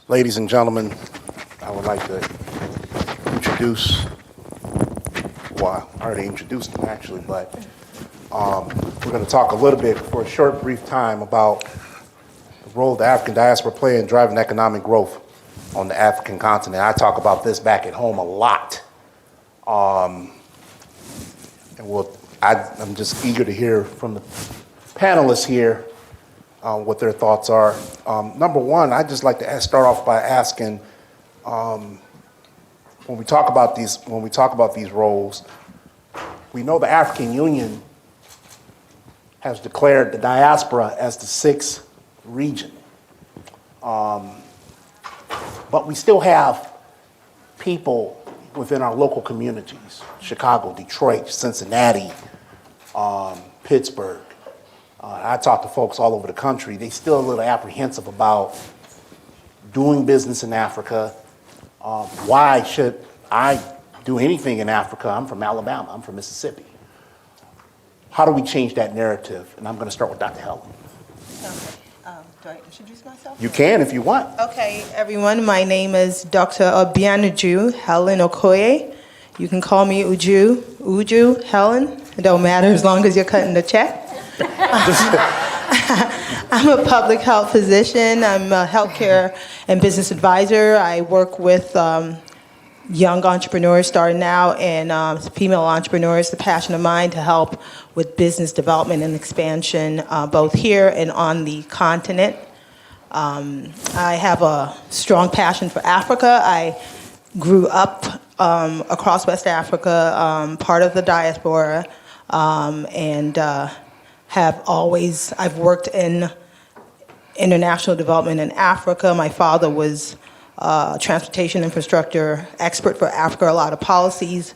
Ladies and gentlemen, I would like to introduce, well, I already introduced them actually, but we're going to talk a little bit for a short, brief time about the role the African diaspora play in driving economic growth on the African continent. I talk about this back at home a lot. And I'm just eager to hear from the panelists here what their thoughts are. Number one, I'd just like to start off by asking, when we talk about these roles, we know the African Union has declared the diaspora as the sixth region. But we still have people within our local communities, Chicago, Detroit, Cincinnati, Pittsburgh. I talk to folks all over the country. They still a little apprehensive about doing business in Africa. Why should I do anything in Africa? I'm from Alabama, I'm from Mississippi. How do we change that narrative? And I'm going to start with Dr. Helen. Okay. Do I introduce myself? You can if you want. Okay, everyone. My name is Dr. Obianuju, Helen Okoee. You can call me Uju, Helen. It don't matter as long as you're cutting the check. I'm a public health physician. I'm a healthcare and business advisor. I work with young entrepreneurs starting out and female entrepreneurs. The passion of mine to help with business development and expansion, both here and on the continent. I have a strong passion for Africa. I grew up across West Africa, part of the diaspora, and I've worked in international development in Africa. My father was transportation infrastructure expert for Africa, a lot of policies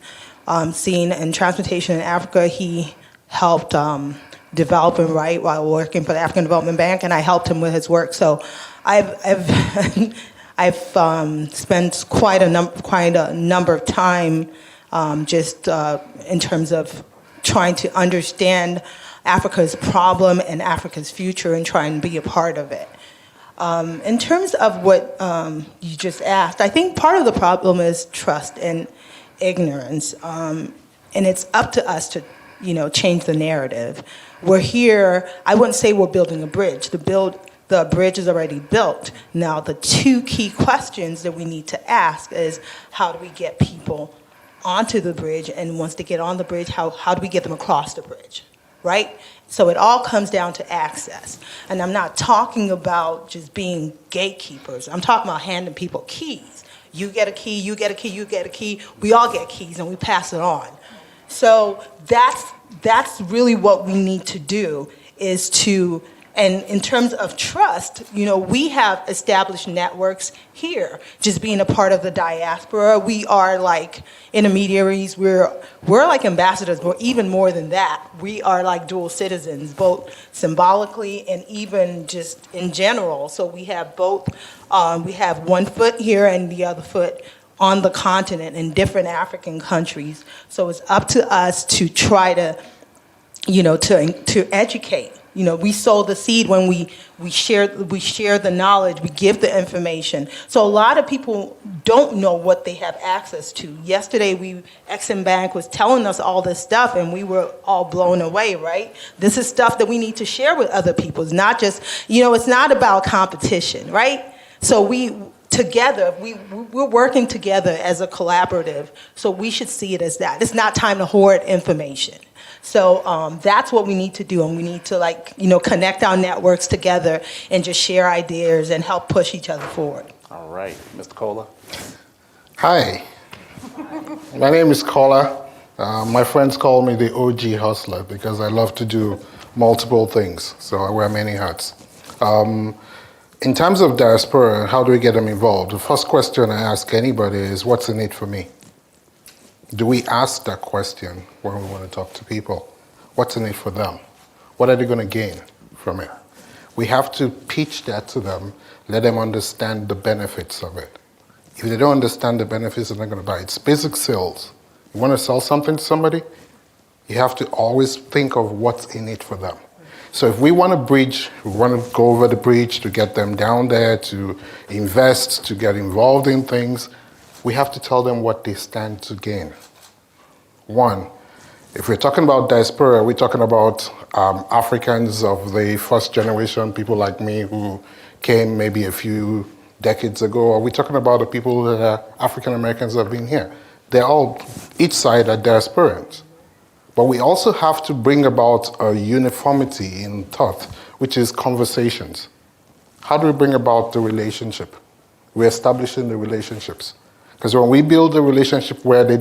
seen in transportation in Africa. He helped develop and write while working for the African Development Bank, and I helped him with his work. So I've spent quite a number of time just in terms of trying to understand Africa's problem and Africa's future and trying to be a part of it. In terms of what you just asked, I think part of the problem is trust and ignorance, and it's up to us to, change the narrative. We're here. I wouldn't say we're building a bridge. The bridge is already built. Now, the two key questions that we need to ask is how do we get people onto the bridge, and once they get on the bridge, how do we get them across the bridge, right? So it all comes down to access. And I'm not talking about just being gatekeepers. I'm talking about handing people keys. You get a key, you get a key, you get a key. We all get keys and we pass it on. So that's really what we need to do is to, and in terms of trust, we have established networks here. Just being a part of the diaspora, we are like intermediaries. We're like ambassadors, but even more than that, we are like dual citizens, both symbolically and even just in general. So we have both. We have one foot here and the other foot on the continent in different African countries. So it's up to us to try to, to educate. We sow the seed when we share the knowledge, we give the information. So a lot of people don't know what they have access to. Yesterday, Exim Bank was telling us all this stuff, and we were all blown away, right? This is stuff that we need to share with other people. It's not just, it's not about competition, right? So we're working together as a collaborative, so we should see it as that. It's not time to hoard information. So that's what we need to do, and we need to connect our networks together and just share ideas and help push each other forward. All right, Mr. Kola. Hi, my name is Kola. My friends call me the OG hustler because I love to do multiple things, so I wear many hats. In terms of diaspora, how do we get them involved? The first question I ask anybody is, what's in it for me? Do we ask that question when we want to talk to people? What's in it for them? What are they going to gain from it? We have to pitch that to them, let them understand the benefits of it. If they don't understand the benefits, they're not going to buy it. It's basic sales. You want to sell something to somebody, you have to always think of what's in it for them. So if we want to go over the bridge to get them down there, to invest, to get involved in things, we have to tell them what they stand to gain. One, if we're talking about diaspora, we're talking about Africans of the first generation, people like me who came maybe a few decades ago, or we're talking about the people that are African Americans that have been here. They're all, each side are diasporans. But we also have to bring about a uniformity in thought, which is conversations. How do we bring about the relationship? We're establishing the relationships. Because when we build a relationship where we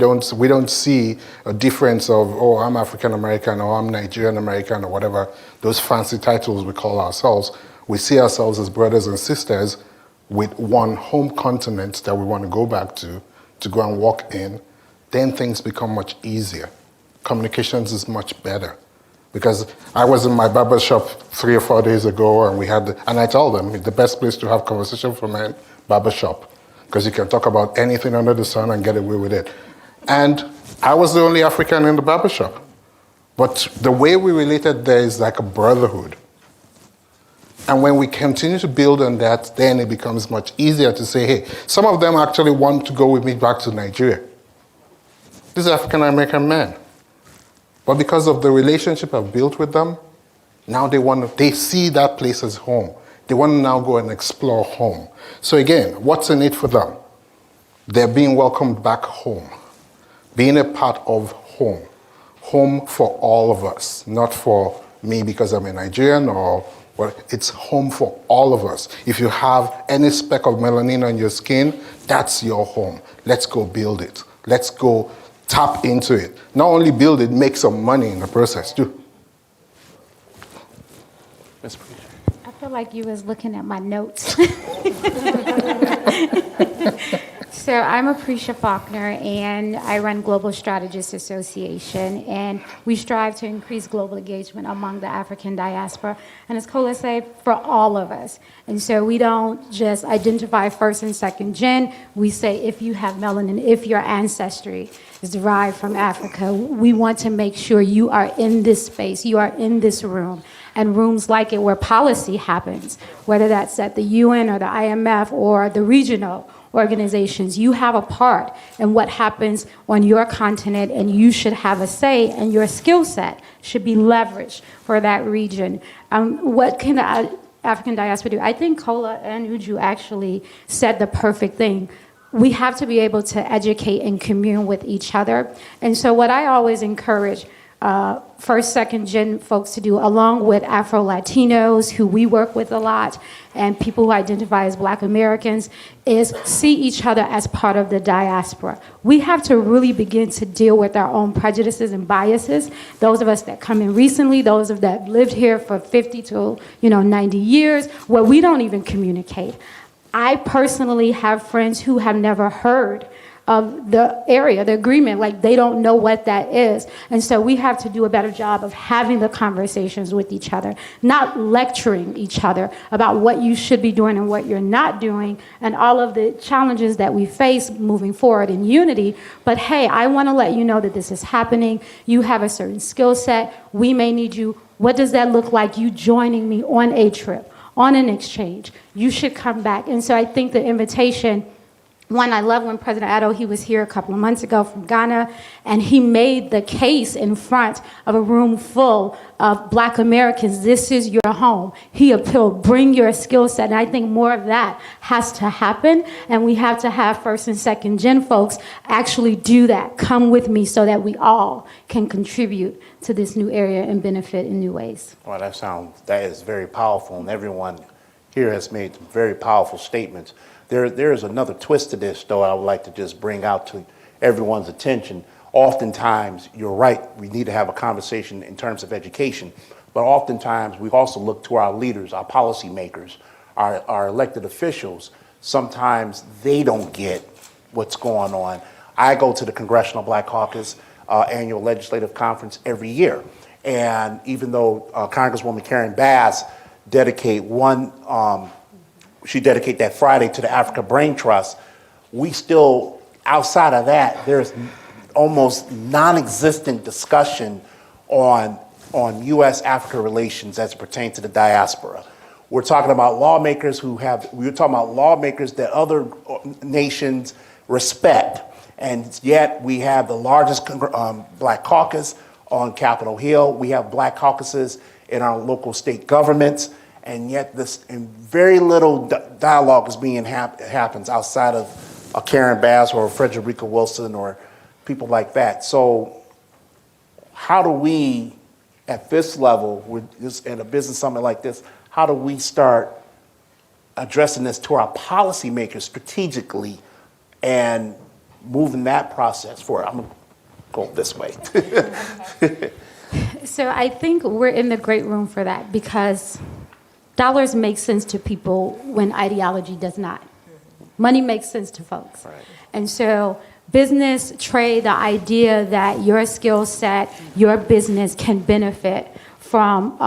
don't see a difference of, oh, I'm African American or I'm Nigerian American or whatever, those fancy titles we call ourselves, we see ourselves as brothers and sisters with one home continent that we want to go back to go and walk in, then things become much easier. Communications is much better. Because I was in my barber shop 3 or 4 days ago and I told them the best place to have conversation for men, barber shop. Because you can talk about anything under the sun and get away with it. And I was the only African in the barber shop. But the way we related there is like a brotherhood. And when we continue to build on that, then it becomes much easier to say, hey, some of them actually want to go with me back to Nigeria. These are African American men. But because of the relationship I've built with them, now they see that place as home. They want to now go and explore home. So again, what's in it for them? They're being welcomed back home, being a part of home. Home for all of us, not for me because I'm a Nigerian it's home for all of us. If you have any speck of melanin on your skin, that's your home. Let's go build it. Let's go tap into it. Not only build it, make some money in the process too. I feel like you was looking at my notes. So I'm Appreccia Faulkner, and I run Global Strategists Association, and we strive to increase global engagement among the African diaspora, and as Kola said, for all of us. And so we don't just identify first and second gen. We say if you have melanin, if your ancestry is derived from Africa, we want to make sure you are in this space, you are in this room, and rooms like it where policy happens, whether that's at the UN or the IMF or the regional organizations. You have a part in what happens on your continent, and you should have a say, and your skill set should be leveraged for that region. What can the African diaspora do? I think Kola and Uju actually said the perfect thing. We have to be able to educate and commune with each other. And so what I always encourage first, second gen folks to do, along with Afro-Latinos, who we work with a lot, and people who identify as Black Americans, is see each other as part of the diaspora. We have to really begin to deal with our own prejudices and biases. Those of us that come in recently, those of that lived here for 50 to 90 years, where we don't even communicate. I personally have friends who have never heard of the area, the agreement, like they don't know what that is. And so we have to do a better job of having the conversations with each other, not lecturing each other about what you should be doing and what you're not doing, and all of the challenges that we face moving forward in unity. But hey, I wanna let you know that this is happening. You have a certain skill set. We may need you. What does that look like, you joining me on a trip, on an exchange? You should come back. And so I think the invitation, one, I love when President Addo, he was here a couple of months ago from Ghana, and he made the case in front of a room full of Black Americans. This is your home. He appealed, bring your skill set. And I think more of that has to happen, and we have to have first and second gen folks actually do that. Come with me so that we all can contribute to this new area and benefit in new ways. Well, that is very powerful, and everyone here has made some very powerful statements. There is another twist to this, though, I would like to just bring out to everyone's attention. Oftentimes, you're right, we need to have a conversation in terms of education, but oftentimes we also look to our leaders, our policymakers, our elected officials. Sometimes they don't get what's going on. I go to the Congressional Black Caucus annual legislative conference every year, and even though Congresswoman Karen Bass dedicate that Friday to the Africa Brain Trust, we still, outside of that, there's almost non-existent discussion on on U.S.-Africa relations as it pertains to the diaspora. We're talking about lawmakers we're talking about lawmakers that other nations respect. And yet we have the largest Black caucus on Capitol Hill. We have Black caucuses in our local state governments. And yet very little dialogue is happens outside of a Karen Bass or a Frederica Wilson or people like that. So how do we, at this level, at a business summit like this, how do we start addressing this to our policymakers strategically and moving that process forward? I'm going to go this way. So I think we're in the great room for that because dollars make sense to people when ideology does not. Money makes sense to folks. Right. And so business, trade, the idea that your skill set, your business can benefit from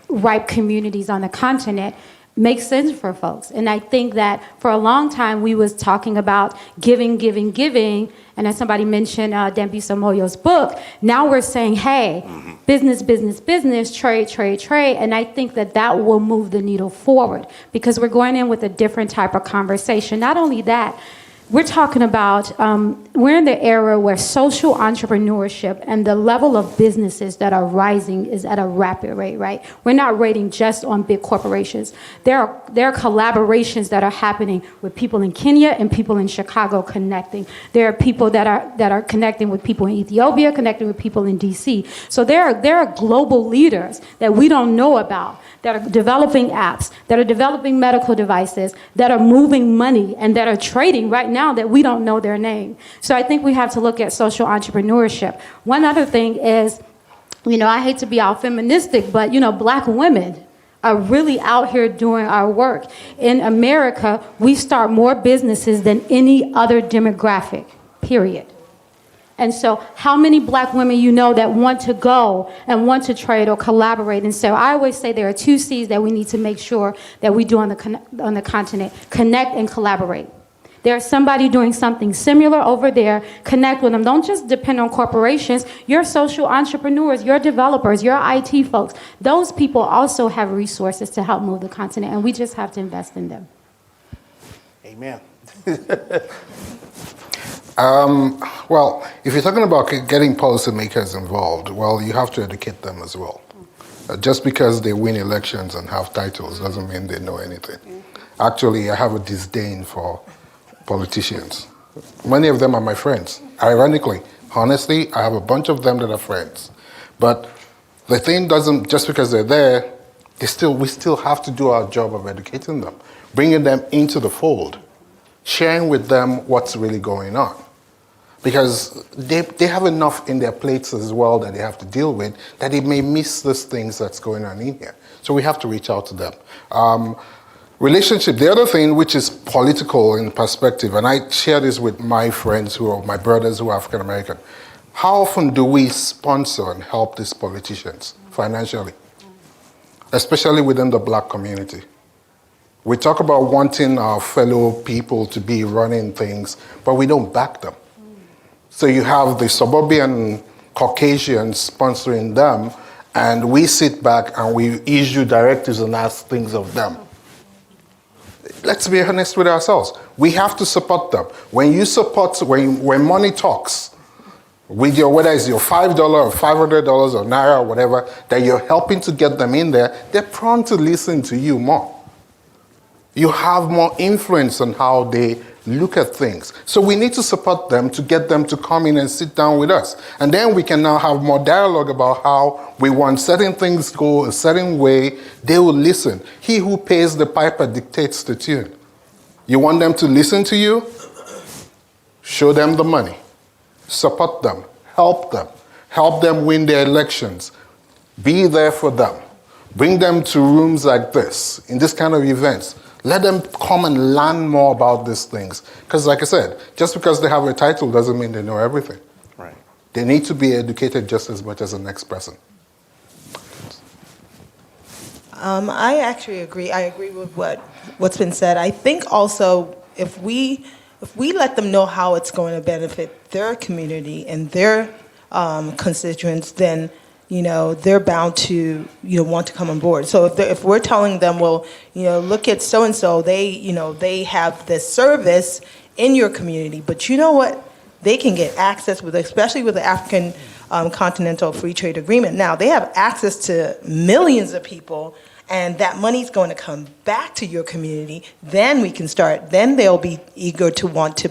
ripe communities on the continent makes sense for folks. And I think that for a long time we was talking about giving, and as somebody mentioned Dambisa Moyo's book, now we're saying, hey, business, trade, and I think that will move the needle forward because we're going in with a different type of conversation. Not only that, we're talking about, we're in the era where social entrepreneurship and the level of businesses that are rising is at a rapid rate, right? We're not rating just on big corporations. There are collaborations that are happening with people in Kenya and people in Chicago connecting. There are people that are connecting with people in Ethiopia, connecting with people in DC. So there are global leaders that we don't know about that are developing apps, that are developing medical devices, that are moving money, and that are trading right now that we don't know their name. So I think we have to look at social entrepreneurship. One other thing is, I hate to be all feministic, but, Black women are really out here doing our work. In America, we start more businesses than any other demographic, period. And so how many Black women that want to go and want to trade or collaborate? And so I always say there are 2 C's that we need to make sure that we do on the continent: connect and collaborate. There's somebody doing something similar over there, connect with them. Don't just depend on corporations. Your social entrepreneurs, your developers, your IT folks, those people also have resources to help move the continent, and we just have to invest in them. Amen. Well, if you're talking about getting policymakers involved, well, you have to educate them as well. Just because they win elections and have titles doesn't mean they know anything. Actually, I have a disdain for politicians. Many of them are my friends. Ironically, honestly, I have a bunch of them that are friends. But the thing doesn't, just because they're there, we still have to do our job of educating them, bringing them into the fold, sharing with them what's really going on. Because they have enough in their plates as well that they have to deal with that they may miss these things that's going on in here. So we have to reach out to them. Relationship, the other thing which is political in perspective, and I share this with my friends my brothers who are African American. How often do we sponsor and help these politicians financially? Especially within the Black community. We talk about wanting our fellow people to be running things, but we don't back them. So you have the suburban Caucasians sponsoring them, and we sit back and we issue directives and ask things of them. Let's be honest with ourselves. We have to support them. When you support, when money talks, with whether it's your $5 or $500 or Naira or whatever, that you're helping to get them in there, they're prone to listen to you more. You have more influence on how they look at things. So we need to support them to get them to come in and sit down with us. And then we can now have more dialogue about how we want certain things to go a certain way. They will listen. He who pays the piper dictates the tune. You want them to listen to you? Show them the money. Support them. Help them. Help them win their elections. Be there for them. Bring them to rooms like this, in this kind of events. Let them come and learn more about these things. Because like I said, just because they have a title doesn't mean they know everything. Right. They need to be educated just as much as the next person. I actually agree. I agree with what's been said. I think also if we let them know how it's going to benefit their community and their constituents, then they're bound to, want to come on board. So if we're telling them, well, look at so-and-so, they have this service in your community, but you know what? They can get access with, especially with the African Continental Free Trade Agreement. Now, they have access to millions of people, and that money's going to come back to your community. Then we can start, then they'll be eager to want to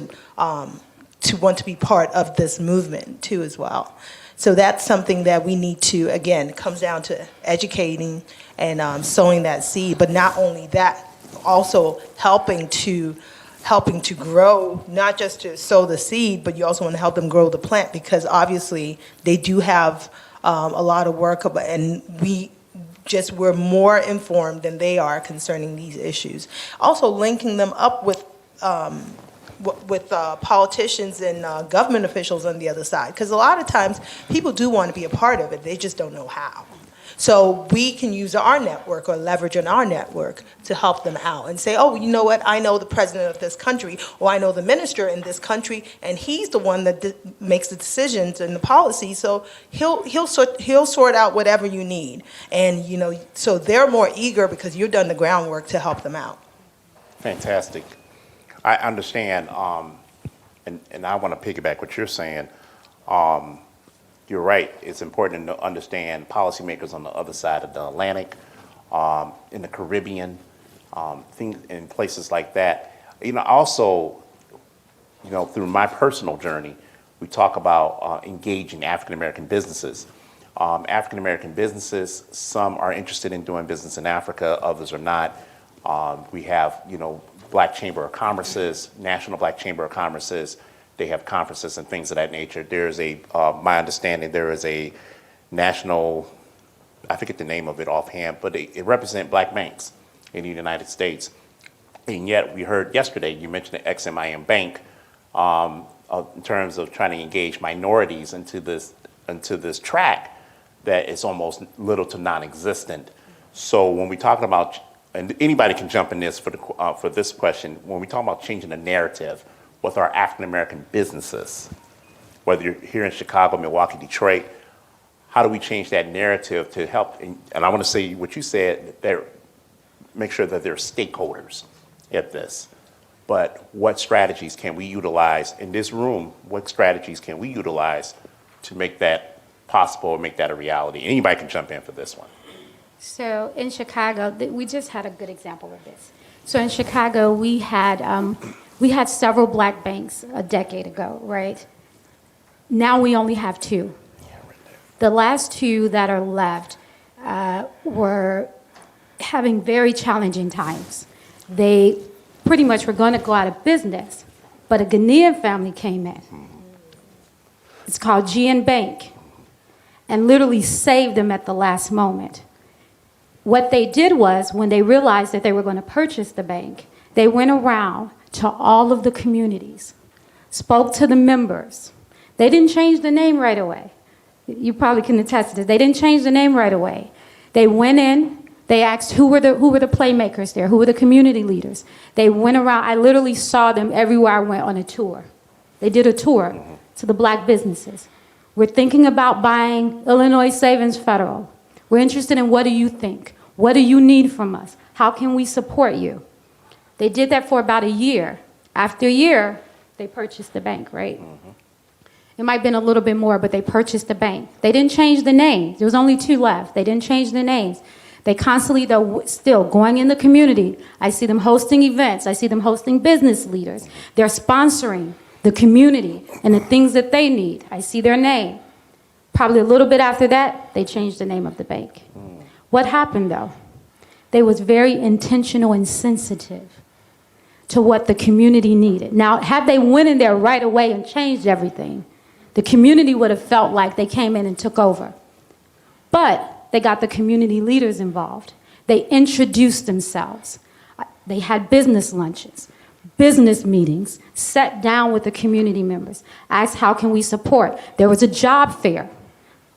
be part of this movement too as well. So that's something that we need to, again, it comes down to educating and sowing that seed, but not only that, also helping to grow, not just to sow the seed, but you also want to help them grow the plant, because obviously they do have a lot of work, and we're more informed than they are concerning these issues. Also linking them up with politicians and government officials on the other side, because a lot of times people do want to be a part of it, they just don't know how. So we can use our network or leverage on our network to help them out and say, oh, you know what, I know the president of this country, or I know the minister in this country, and he's the one that makes the decisions and the policy, so he'll sort out whatever you need. And so they're more eager because you've done the groundwork to help them out. Fantastic. I understand, and I want to piggyback what you're saying. You're right. It's important to understand policymakers on the other side of the Atlantic, in the Caribbean, things in places like that. Also, through my personal journey, we talk about engaging African American businesses. African American businesses, some are interested in doing business in Africa, others are not. We have, Black Chamber of Commerce's, National Black Chamber of Commerce's. They have conferences and things of that nature. There's my understanding, there is a national, I forget the name of it offhand, but it represents black banks in the United States. And yet we heard yesterday, you mentioned the XMIM Bank, in terms of trying to engage minorities into this track that is almost little to non-existent. So when we talk about, and anybody can jump in this for this question, when we talk about changing the narrative with our African American businesses, whether you're here in Chicago, Milwaukee, Detroit, how do we change that narrative to help? And I want to say what you said, make sure that they're stakeholders at this. But what strategies can we utilize in this room? What strategies can we utilize to make that possible or make that a reality? Anybody can jump in for this one. So in Chicago, we just had a good example of this. So in Chicago, we had several black banks a decade ago, right? Now we only have two. The last two that are left were having very challenging times. They pretty much were going to go out of business, but a Ghanaian family came in. It's called GN Bank, and literally saved them at the last moment. What they did was, when they realized that they were going to purchase the bank, they went around to all of the communities, spoke to the members. They didn't change the name right away. You probably can attest to this. They didn't change the name right away. They went in, they asked who were the playmakers there, who were the community leaders. They went around, I literally saw them everywhere I went on a tour. They did a tour to the black businesses. We're thinking about buying Illinois Savings Federal. We're interested in, what do you think? What do you need from us? How can we support you? They did that for about a year. After a year, they purchased the bank, right? Mm-hmm. It might have been a little bit more, but they purchased the bank. They didn't change the names. There was only two left. They didn't change the names. They constantly, though, still going in the community. I see them hosting events. I see them hosting business leaders. They're sponsoring the community and the things that they need. I see their name. Probably a little bit after that, they changed the name of the bank. What happened, though? They was very intentional and sensitive to what the community needed. Now, had they went in there right away and changed everything, the community would have felt like they came in and took over. But they got the community leaders involved. They introduced themselves. They had business lunches, business meetings, sat down with the community members, asked how can we support. There was a job fair.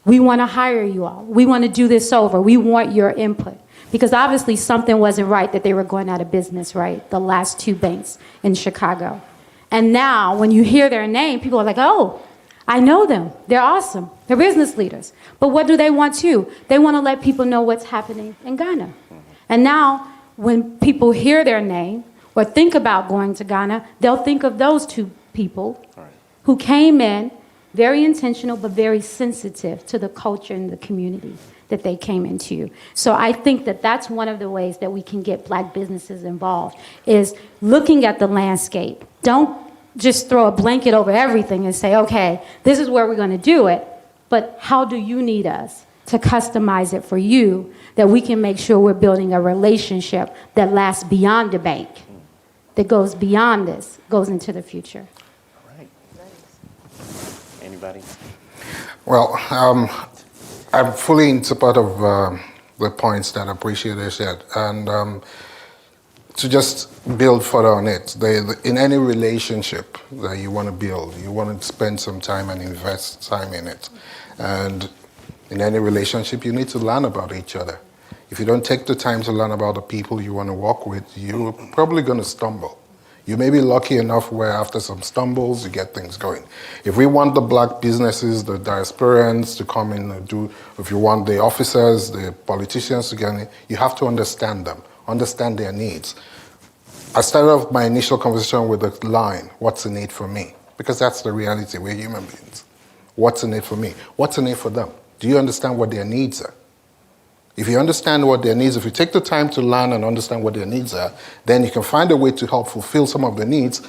We want to hire you all. We want to do this over. We want your input. Because obviously something wasn't right that they were going out of business, right? The last two banks in Chicago. And now when you hear their name, people are like, oh, I know them. They're awesome. They're business leaders. But what do they want too? They want to let people know what's happening in Ghana. And now, when people hear their name or think about going to Ghana, they'll think of those two people who came in very intentional but very sensitive to the culture and the community that they came into. So I think that that's one of the ways that we can get Black businesses involved, is looking at the landscape. Don't just throw a blanket over everything and say, okay, this is where we're going to do it, but how do you need us to customize it for you, that we can make sure we're building a relationship that lasts beyond the bank, that goes beyond this, goes into the future. All right. Anybody? Well, I'm fully in support of the points that Appreccia shared, and to just build further on it. In any relationship that you want to build, you want to spend some time and invest time in it. And in any relationship, you need to learn about each other. If you don't take the time to learn about the people you want to work with, you're probably going to stumble. You may be lucky enough where after some stumbles, you get things going. If we want the Black businesses, the diasporans to come in and do, if you want the officers, the politicians to get in, you have to understand them, understand their needs. I started off my initial conversation with the line, what's in it for me? Because that's the reality, we're human beings. What's in it for me? What's in it for them? Do you understand what their needs are? If you understand what their needs, if you take the time to learn and understand what their needs are, then you can find a way to help fulfill some of the needs.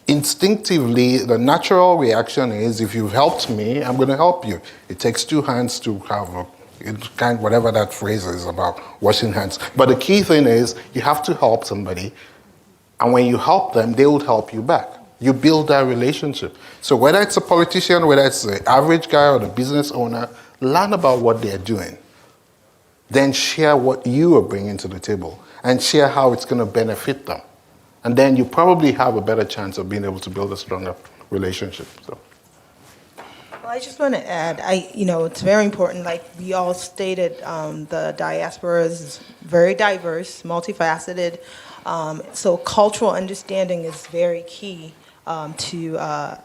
Instinctively, the natural reaction is, if you've helped me, I'm going to help you. It takes two hands to have whatever that phrase is about washing hands. But the key thing is, you have to help somebody, and when you help them, they will help you back. You build that relationship. So whether it's a politician, whether it's the average guy or the business owner, learn about what they're doing. Then share what you are bringing to the table and share how it's going to benefit them. And then you probably have a better chance of being able to build a stronger relationship. So. Well, I just want to add, it's very important, like we all stated, the diaspora is very diverse, multifaceted. So cultural understanding is very key to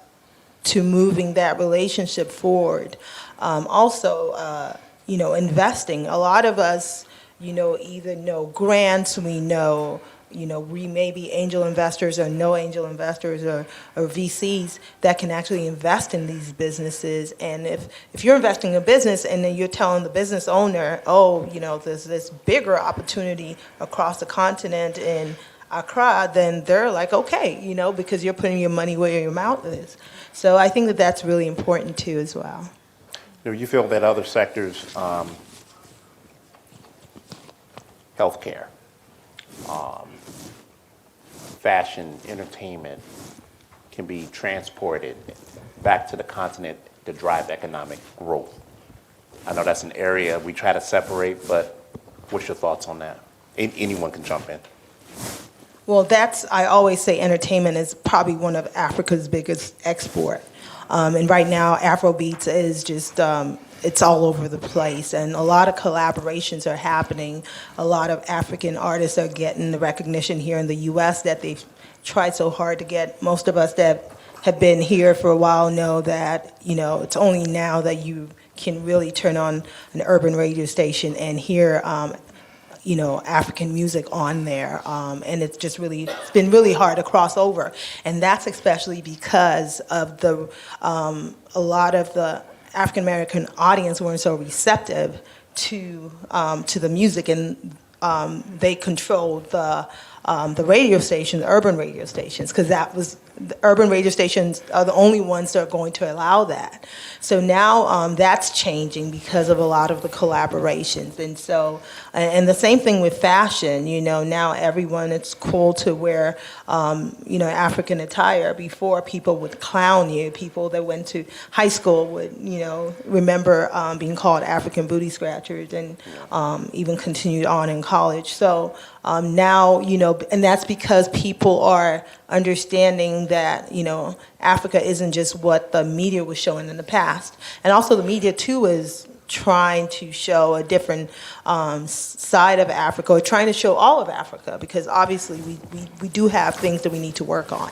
moving that relationship forward. Also, investing. A lot of us, either know grants, we know, we may be angel investors or no angel investors or VCs that can actually invest in these businesses. And if you're investing in a business and then you're telling the business owner, there's this bigger opportunity across the continent in Accra, then they're like, okay, because you're putting your money where your mouth is. So I think that that's really important too as well. Do you feel that other sectors, healthcare, fashion, entertainment, can be transported back to the continent to drive economic growth? I know that's an area we try to separate, but what's your thoughts on that? Anyone can jump in. Well, I always say entertainment is probably one of Africa's biggest export. And right now, Afrobeats is just, it's all over the place. And a lot of collaborations are happening. A lot of African artists are getting the recognition here in the U.S. that they've tried so hard to get. Most of us that have been here for a while know that, it's only now that you can really turn on an urban radio station and hear African music on there, and it's been really hard to cross over, and that's especially because of a lot of the African American audience weren't so receptive to the music, and they controlled the radio stations, the urban radio stations, because the urban radio stations are the only ones that are going to allow that. So now that's changing because of a lot of the collaborations. And so, and the same thing with fashion, now everyone, it's cool to wear, African attire. Before, people would clown you. People that went to high school would, remember being called African booty scratchers, and even continued on in college. So now, and that's because people are understanding that, Africa isn't just what the media was showing in the past. And also the media, too, is trying to show a different side of Africa, or trying to show all of Africa, because obviously we do have things that we need to work on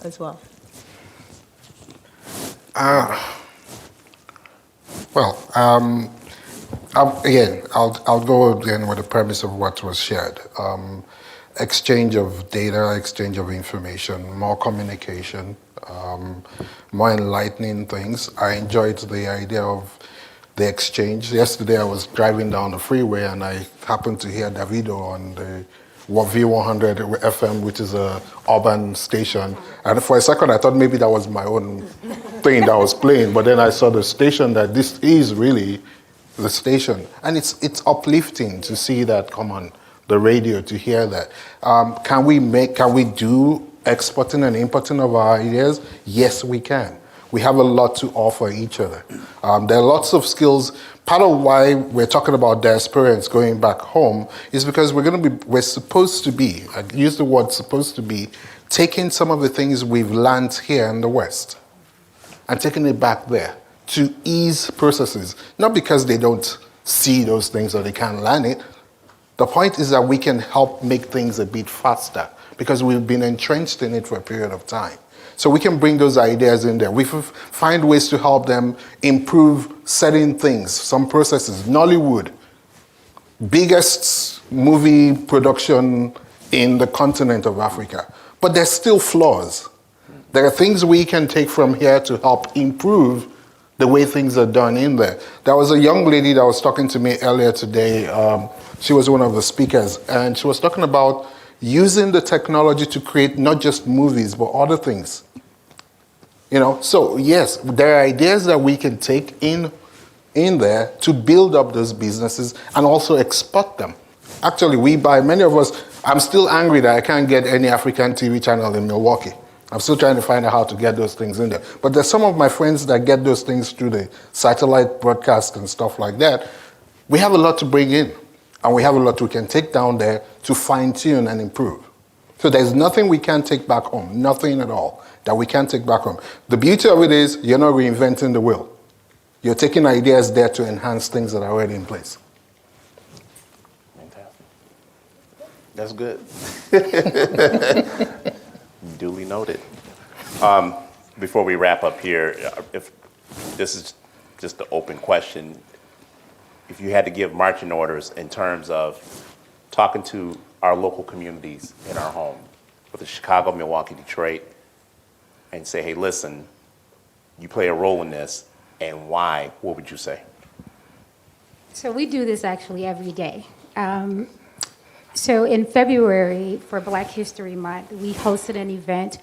as well. Well, I'll go again with the premise of what was shared. Exchange of data, exchange of information, more communication, more enlightening things. I enjoyed the idea of the exchange. Yesterday I was driving down the freeway and I happened to hear Davido on the V100 FM, which is a urban station. And for a second I thought maybe that was my own thing that was playing, but then I saw the station that this is really the station. And it's uplifting to see that come on the radio, to hear that. Can we do exporting and importing of our ideas? Yes, we can. We have a lot to offer each other. There are lots of skills. Part of why we're talking about diaspora and going back home is because we're supposed to be, I use the word supposed to be, taking some of the things we've learned here in the West and taking it back there to ease processes. Not because they don't see those things or they can't learn it. The point is that we can help make things a bit faster because we've been entrenched in it for a period of time. So we can bring those ideas in there. We find ways to help them improve certain things, some processes. Nollywood, biggest movie production in the continent of Africa. But there's still flaws. There are things we can take from here to help improve the way things are done in there. There was a young lady that was talking to me earlier today. She was one of the speakers, and she was talking about using the technology to create not just movies, but other things. So yes, there are ideas that we can take in there to build up those businesses and also export them. Actually, many of us, I'm still angry that I can't get any African TV channel in Milwaukee. I'm still trying to find out how to get those things in there. But there's some of my friends that get those things through the satellite broadcast and stuff like that. We have a lot to bring in, and we have a lot we can take down there to fine-tune and improve. So there's nothing we can't take back home, nothing at all that we can't take back home. The beauty of it is you're not reinventing the wheel. You're taking ideas there to enhance things that are already in place. Fantastic. That's good. Duly noted. Before we wrap up here, if this is just an open question, if you had to give marching orders in terms of talking to our local communities in our home, whether Chicago, Milwaukee, Detroit, and say, hey, listen, you play a role in this, and why, what would you say? So we do this actually every day. So in February, for Black History Month, we hosted an event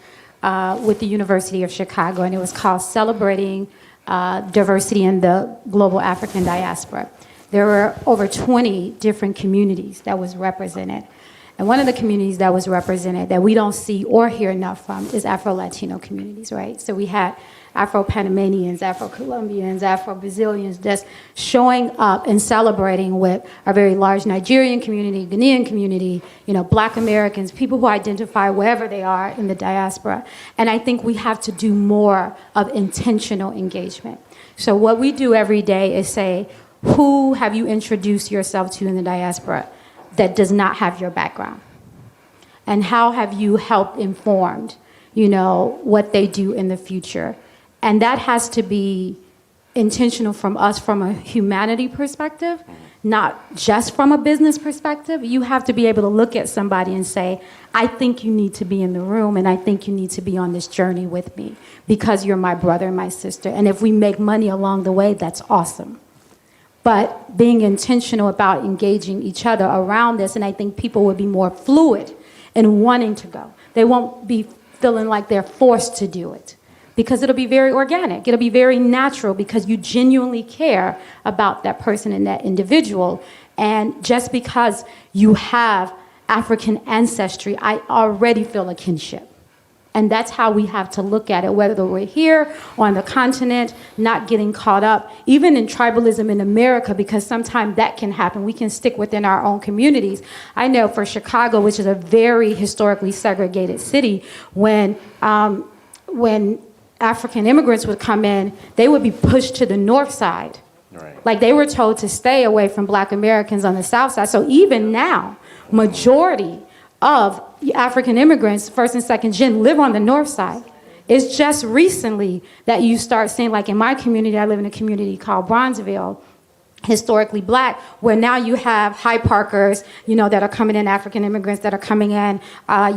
with the University of Chicago, and it was called Celebrating Diversity in the Global African Diaspora. There were over 20 different communities that was represented. And one of the communities that was represented that we don't see or hear enough from is Afro-Latino communities, right? So we had Afro-Panamanians, Afro-Colombians, Afro-Brazilians just showing up and celebrating with a very large Nigerian community, Ghanaian community, Black Americans, people who identify wherever they are in the diaspora. And I think we have to do more of intentional engagement. So what we do every day is say, who have you introduced yourself to in the diaspora that does not have your background? And how have you helped informed, what they do in the future? And that has to be intentional from us from a humanity perspective, not just from a business perspective. You have to be able to look at somebody and say, I think you need to be in the room and I think you need to be on this journey with me because you're my brother and my sister. And if we make money along the way, that's awesome. But being intentional about engaging each other around this, and I think people would be more fluid in wanting to go. They won't be feeling like they're forced to do it because it'll be very organic. It'll be very natural because you genuinely care about that person and that individual. And just because you have African ancestry, I already feel a kinship. And that's how we have to look at it, whether we're here or on the continent, not getting caught up, even in tribalism in America, because sometimes that can happen. We can stick within our own communities. I know for Chicago, which is a very historically segregated city, when African immigrants would come in, they would be pushed to the north side. Right. Like they were told to stay away from Black Americans on the south side. So even now, majority of African immigrants, first and second gen, live on the north side It's just recently that you start seeing, like in my community, I live in a community called Bronzeville, historically black, where now you have Hyde Parkers, that are coming in, African immigrants that are coming in.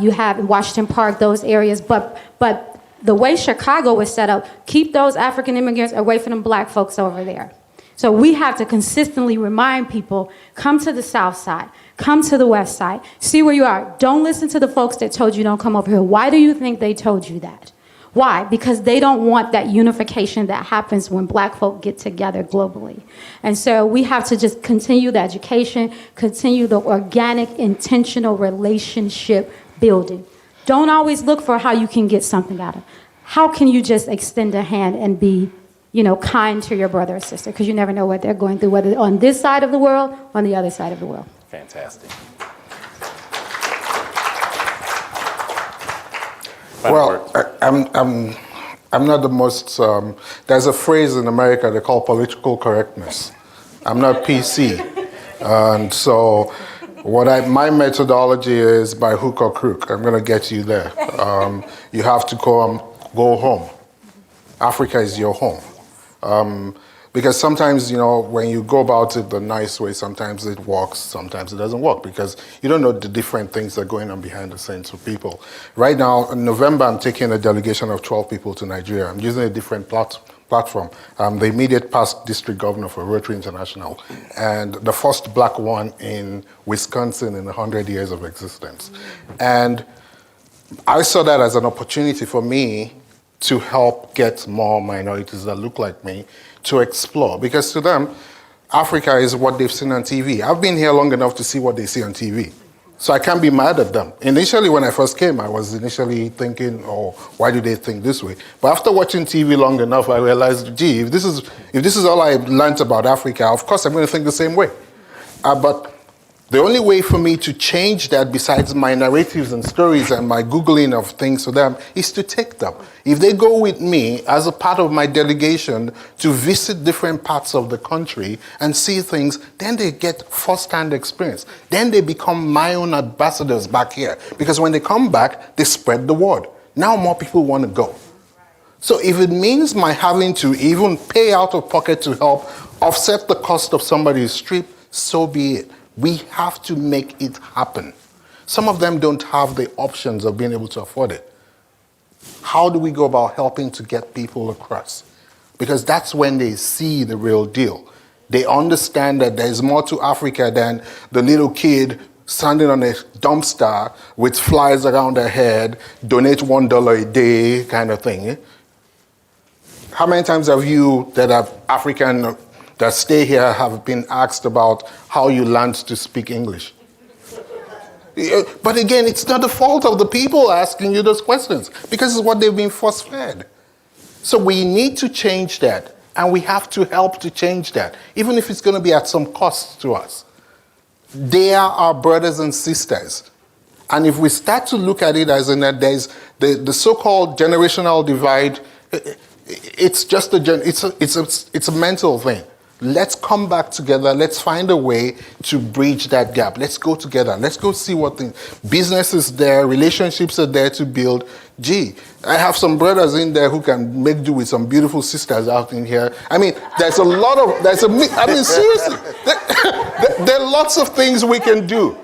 You have in Washington Park, those areas. But the way Chicago was set up, keep those African immigrants away from them black folks over there. So we have to consistently remind people, come to the South Side, come to the West Side, see where you are. Don't listen to the folks that told you don't come over here. Why do you think they told you that? Why? Because they don't want that unification that happens when black folk get together globally. And so we have to just continue the education, continue the organic, intentional relationship building. Don't always look for how you can get something out of it. How can you just extend a hand and be, kind to your brother or sister? Because you never know what they're going through, whether on this side of the world or on the other side of the world. Fantastic. Well, I'm not the most. There's a phrase in America they call political correctness. I'm not PC, and so my methodology is by hook or crook. I'm going to get you there. You have to go home. Africa is your home. Because sometimes, when you go about it the nice way, sometimes it works, sometimes it doesn't work, because you don't know the different things that are going on behind the scenes with people. Right now, in November, I'm taking a delegation of 12 people to Nigeria. I'm using a different platform. The immediate past district governor for Rotary International, and the first black one in Wisconsin in 100 years of existence. And I saw that as an opportunity for me to help get more minorities that look like me to explore. Because to them, Africa is what they've seen on TV. I've been here long enough to see what they see on TV. So I can't be mad at them. Initially, when I first came, I was initially thinking, why do they think this way? But after watching TV long enough, I realized, gee, if this is all I learned about Africa, of course I'm going to think the same way. But the only way for me to change that, besides my narratives and stories and my Googling of things for them, is to take them. If they go with me as a part of my delegation to visit different parts of the country and see things, then they get first-hand experience. Then they become my own ambassadors back here. Because when they come back, they spread the word. Now more people want to go. So if it means my having to even pay out of pocket to help offset the cost of somebody's trip, so be it. We have to make it happen. Some of them don't have the options of being able to afford it. How do we go about helping to get people across? Because that's when they see the real deal. They understand that there's more to Africa than the little kid standing on a dumpster with flies around their head, donate $1 a day kind of thing. How many times have you that are African that stay here have been asked about how you learned to speak English? But again, it's not the fault of the people asking you those questions, because it's what they've been force-fed. So we need to change that, and we have to help to change that, even if it's going to be at some cost to us. They are our brothers and sisters. And if we start to look at it as in that there's the so-called generational divide, it's just it's a mental thing. Let's come back together. Let's find a way to bridge that gap. Let's go together. Let's go see what the business is there, relationships are there to build. Gee, I have some brothers in there who can make do with some beautiful sisters out in here. I mean, seriously, there are lots of things we can do.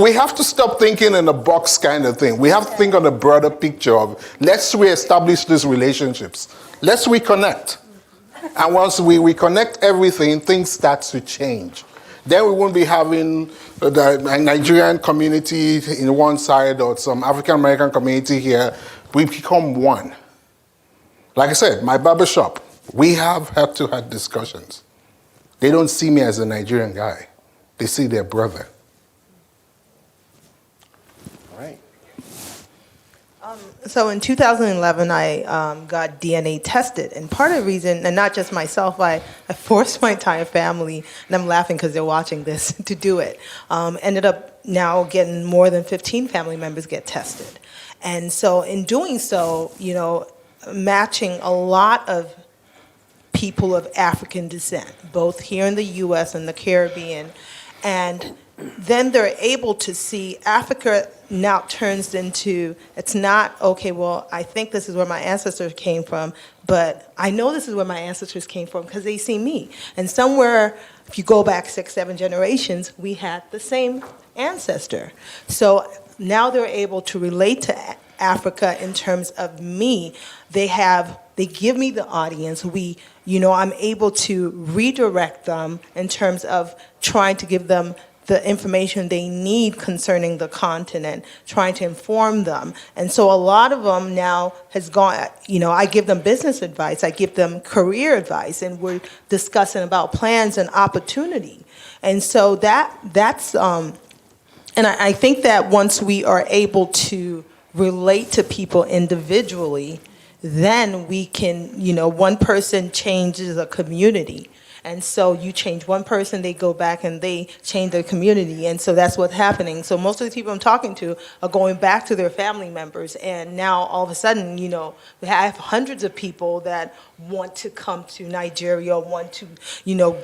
We have to stop thinking in a box kind of thing. We have to think on a broader picture of, let's reestablish these relationships. Let's reconnect. And once we reconnect everything, things start to change. Then we won't be having the Nigerian community in one side or some African American community here. We become one. Like I said, my barbershop, we have had to have discussions. They don't see me as a Nigerian guy. They see their brother. So in 2011, I got DNA tested. And part of the reason, and not just myself, I forced my entire family, and I'm laughing because they're watching this, to do it. Ended up now getting more than 15 family members get tested. And so in doing so, matching a lot of people of African descent, both here in the U.S. and the Caribbean, and then they're able to see Africa now turns into, it's not, okay, well, I think this is where my ancestors came from, but I know this is where my ancestors came from because they see me. And somewhere, if you go back 6, 7 generations, we had the same ancestor. So now they're able to relate to Africa in terms of me. They give me the audience. I'm able to redirect them in terms of trying to give them the information they need concerning the continent, trying to inform them. And so a lot of them now has gone, I give them business advice, I give them career advice, and we're discussing about plans and opportunity. And so that's, and I think that once we are able to relate to people individually, then we can, one person changes a community. And so you change one person, they go back and they change their community. And so that's what's happening. So most of the people I'm talking to are going back to their family members. And now all of a sudden, we have hundreds of people that want to come to Nigeria, want to,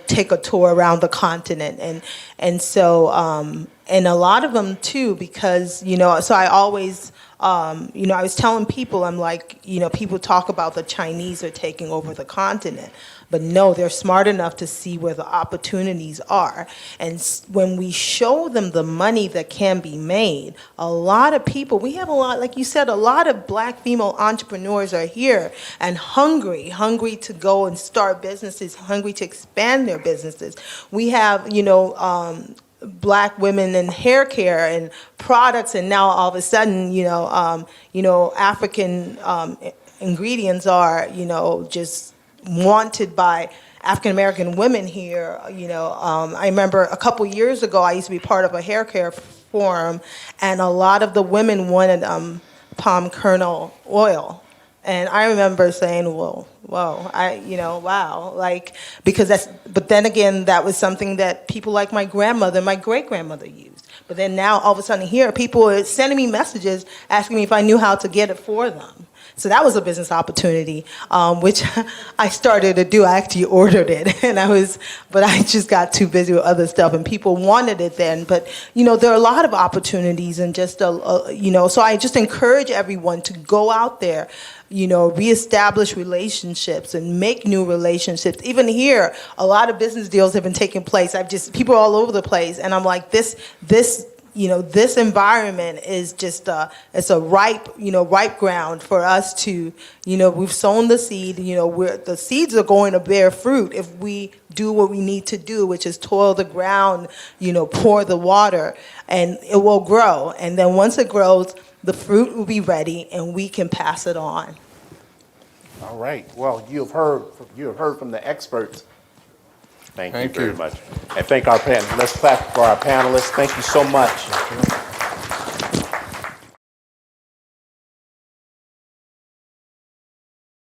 take a tour around the continent. And so, and a lot of them too, because, so I always, I was telling people, I'm like, people talk about the Chinese are taking over the continent. But no, they're smart enough to see where the opportunities are. And when we show them the money that can be made, a lot of people, we have a lot, like you said, a lot of Black female entrepreneurs are here and hungry to go and start businesses, hungry to expand their businesses. We have, Black women in hair care and products, and now all of a sudden, African ingredients are, just wanted by African American women here. I remember a couple years ago, I used to be part of a hair care forum, and a lot of the women wanted palm kernel oil. And I remember saying, wow, because but then again, that was something that people like my grandmother, my great-grandmother used. But then now, all of a sudden here, people are sending me messages asking me if I knew how to get it for them. So that was a business opportunity, which I started to do. I actually ordered it, but I just got too busy with other stuff, and people wanted it then. But, there are a lot of opportunities, and just, so I just encourage everyone to go out there, reestablish relationships and make new relationships. Even here, a lot of business deals have been taking place. People are all over the place, and I'm like, this environment is just it's a ripe ground for us to, we've sown the seed, the seeds are going to bear fruit if we do what we need to do, which is toil the ground, pour the water, and it will grow. And then once it grows, the fruit will be ready and we can pass it on. All right. Well, you have heard from the experts. Thank you very much. And thank our panelists. Let's clap for our panelists. Thank you so much.